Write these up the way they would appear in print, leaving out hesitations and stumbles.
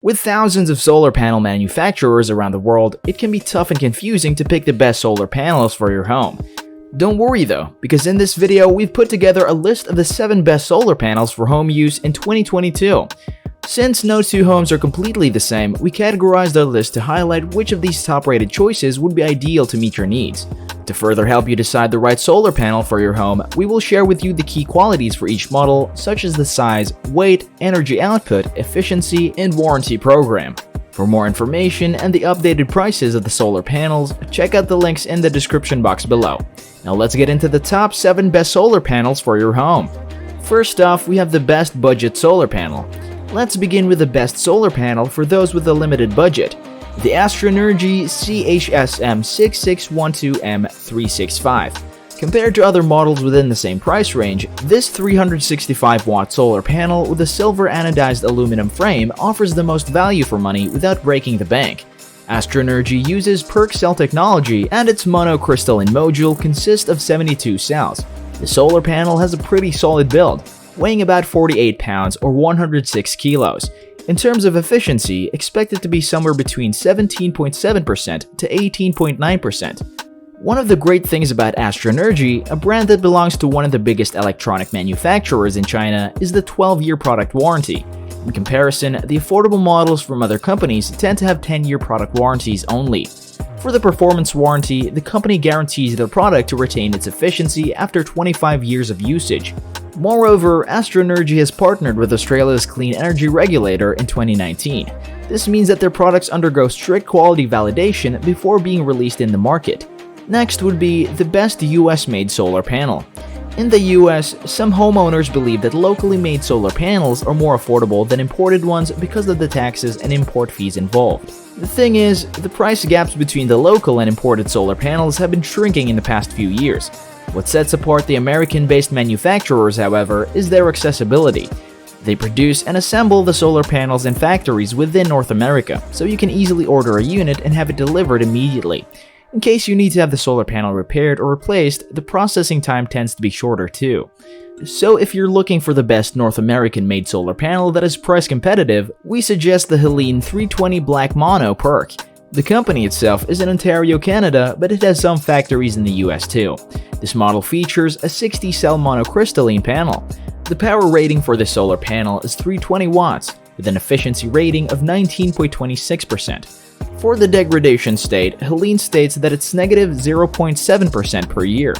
With thousands of solar panel manufacturers around the world, it can be tough and confusing to pick the best solar panels for your home. Don't worry though, because in this video we've put together a list of the 7 best solar panels for home use in 2022. Since no two homes are completely the same, we categorized our list to highlight which of these top-rated choices would be ideal to meet your needs. To further help you decide the right solar panel for your home, we will share with you the key qualities for each model, such as the size, weight, energy output, efficiency, and warranty program. For more information and the updated prices of the solar panels, check out the links in the description box below. Now let's get into the top 7 best solar panels for your home. First off, we have the best budget solar panel. Let's begin with the best solar panel for those with a limited budget. The Astronergy CHSM6612M365. Compared to other models within the same price range, this 365-watt solar panel with a silver anodized aluminum frame offers the most value for money without breaking the bank. Astronergy uses PERC cell technology, and its monocrystalline module consists of 72 cells. The solar panel has a pretty solid build, weighing about 48 pounds or 106 kilos. In terms of efficiency, expect it to be somewhere between 17.7% to 18.9%. One of the great things about Astronergy, a brand that belongs to one of the biggest electronic manufacturers in China, is the 12-year product warranty. In comparison, the affordable models from other companies tend to have 10-year product warranties only. For the performance warranty, the company guarantees their product to retain its efficiency after 25 years of usage. Moreover, Astronergy has partnered with Australia's Clean Energy Regulator in 2019. This means that their products undergo strict quality validation before being released in the market. Next would be the best US-made solar panel. In the US, some homeowners believe that locally made solar panels are more affordable than imported ones because of the taxes and import fees involved. The thing is, the price gaps between the local and imported solar panels have been shrinking in the past few years. What sets apart the American-based manufacturers, however, is their accessibility. They produce and assemble the solar panels in factories within North America, so you can easily order a unit and have it delivered immediately. In case you need to have the solar panel repaired or replaced, the processing time tends to be shorter too. So if you're looking for the best North American-made solar panel that is price competitive, we suggest the Helene 320 Black Mono PERC. The company itself is in Ontario, Canada, but it has some factories in the US too. This model features a 60-cell monocrystalline panel. The power rating for this solar panel is 320 watts, with an efficiency rating of 19.26%. For the degradation state, Helene states that it's negative 0.7% per year.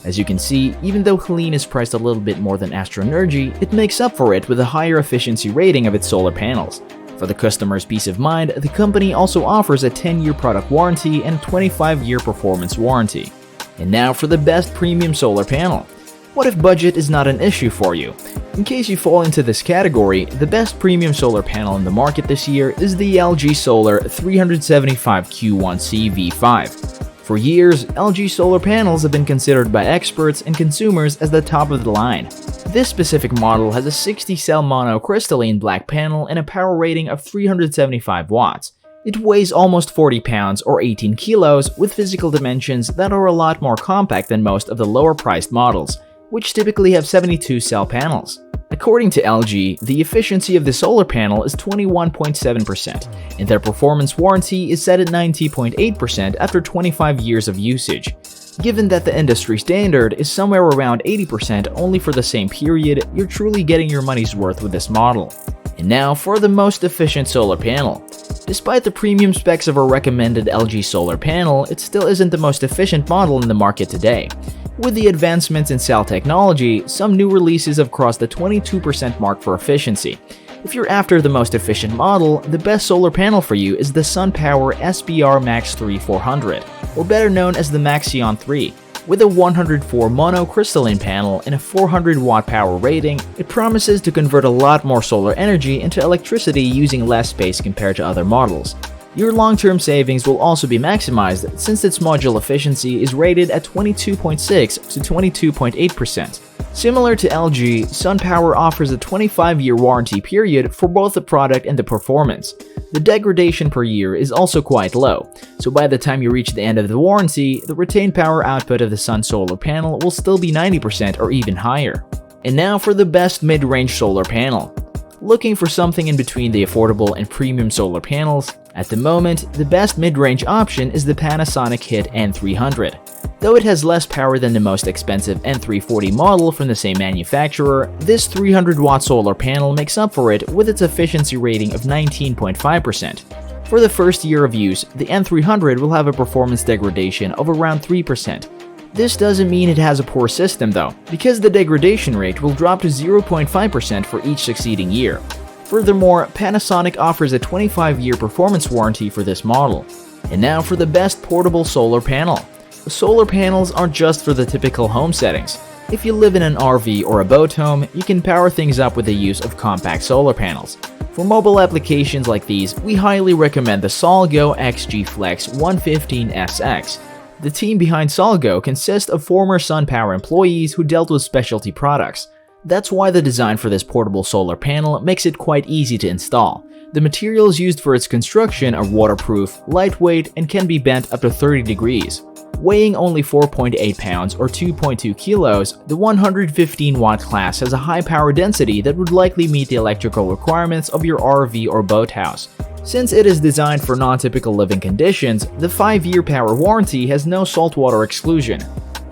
As you can see, even though Helene is priced a little bit more than Astronergy, it makes up for it with a higher efficiency rating of its solar panels. For the customer's peace of mind, the company also offers a 10-year product warranty and 25-year performance warranty. And now for the best premium solar panel. What if budget is not an issue for you? In case you fall into this category, the best premium solar panel in the market this year is the LG Solar 375Q1C V5. For years, LG solar panels have been considered by experts and consumers as the top of the line. This specific model has a 60-cell monocrystalline black panel and a power rating of 375 watts. It weighs almost 40 pounds or 18 kilos with physical dimensions that are a lot more compact than most of the lower-priced models, which typically have 72-cell panels. According to LG, the efficiency of the solar panel is 21.7%, and their performance warranty is set at 90.8% after 25 years of usage. Given that the industry standard is somewhere around 80% only for the same period, you're truly getting your money's worth with this model. And now for the most efficient solar panel. Despite the premium specs of our recommended LG solar panel, it still isn't the most efficient model in the market today. With the advancements in cell technology, some new releases have crossed the 22% mark for efficiency. If you're after the most efficient model, the best solar panel for you is the SunPower SBR Max 3 400, or better known as the Maxion 3. With a 104 monocrystalline panel and a 400-watt power rating, it promises to convert a lot more solar energy into electricity using less space compared to other models. Your long-term savings will also be maximized since its module efficiency is rated at 22.6 to 22.8%. Similar to LG, SunPower offers a 25-year warranty period for both the product and the performance. The degradation per year is also quite low, so by the time you reach the end of the warranty, the retained power output of the Sun solar panel will still be 90% or even higher. And now for the best mid-range solar panel. Looking for something in between the affordable and premium solar panels? At the moment, the best mid-range option is the Panasonic Hit N300. Though it has less power than the most expensive N340 model from the same manufacturer, this 300-watt solar panel makes up for it with its efficiency rating of 19.5%. For the first year of use, the N300 will have a performance degradation of around 3%. This doesn't mean it has a poor system though, because the degradation rate will drop to 0.5% for each succeeding year. Furthermore, Panasonic offers a 25-year performance warranty for this model. And now for the best portable solar panel. Solar panels aren't just for the typical home settings. If you live in an RV or a boat home, you can power things up with the use of compact solar panels. For mobile applications like these, we highly recommend the Solgo XG Flex 115SX. The team behind Solgo consists of former SunPower employees who dealt with specialty products. That's why the design for this portable solar panel makes it quite easy to install. The materials used for its construction are waterproof, lightweight, and can be bent up to 30 degrees. Weighing only 4.8 pounds or 2.2 kilos, the 115-watt class has a high power density that would likely meet the electrical requirements of your RV or boathouse. Since it is designed for non-typical living conditions, the 5-year power warranty has no saltwater exclusion.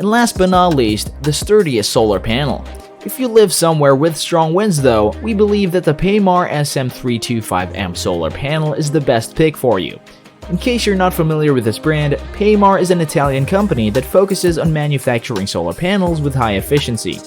And last but not least, the sturdiest solar panel. If you live somewhere with strong winds though, we believe that the Paymar SM325M solar panel is the best pick for you. In case you're not familiar with this brand, Paymar is an Italian company that focuses on manufacturing solar panels with high efficiency.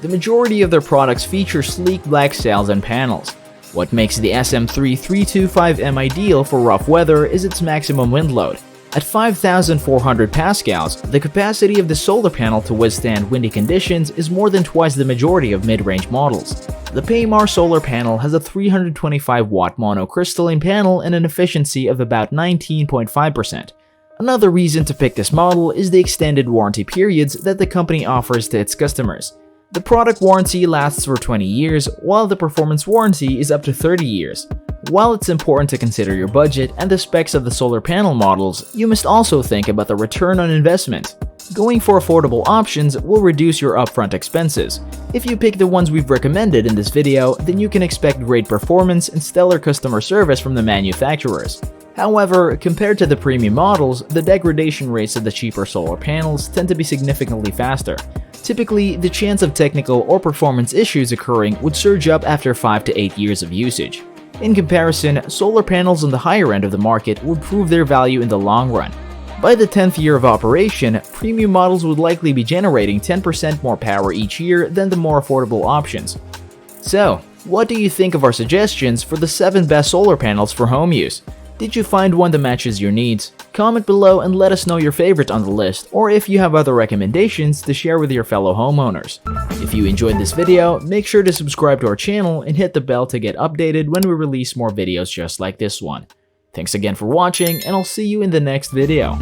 The majority of their products feature sleek black cells and panels. What makes the SM325M ideal for rough weather is its maximum wind load. At 5,400 pascals, the capacity of the solar panel to withstand windy conditions is more than twice the majority of mid-range models. The Paymar solar panel has a 325-watt monocrystalline panel and an efficiency of about 19.5%. Another reason to pick this model is the extended warranty periods that the company offers to its customers. The product warranty lasts for 20 years, while the performance warranty is up to 30 years. While it's important to consider your budget and the specs of the solar panel models, you must also think about the return on investment. Going for affordable options will reduce your upfront expenses. If you pick the ones we've recommended in this video, then you can expect great performance and stellar customer service from the manufacturers. However, compared to the premium models, the degradation rates of the cheaper solar panels tend to be significantly faster. Typically, the chance of technical or performance issues occurring would surge up after 5 to 8 years of usage. In comparison, solar panels on the higher end of the market would prove their value in the long run. By the 10th year of operation, premium models would likely be generating 10% more power each year than the more affordable options. So, what do you think of our suggestions for the 7 best solar panels for home use? Did you find one that matches your needs? Comment below and let us know your favorite on the list, or if you have other recommendations to share with your fellow homeowners. If you enjoyed this video, make sure to subscribe to our channel and hit the bell to get updated when we release more videos just like this one. Thanks again for watching, and I'll see you in the next video.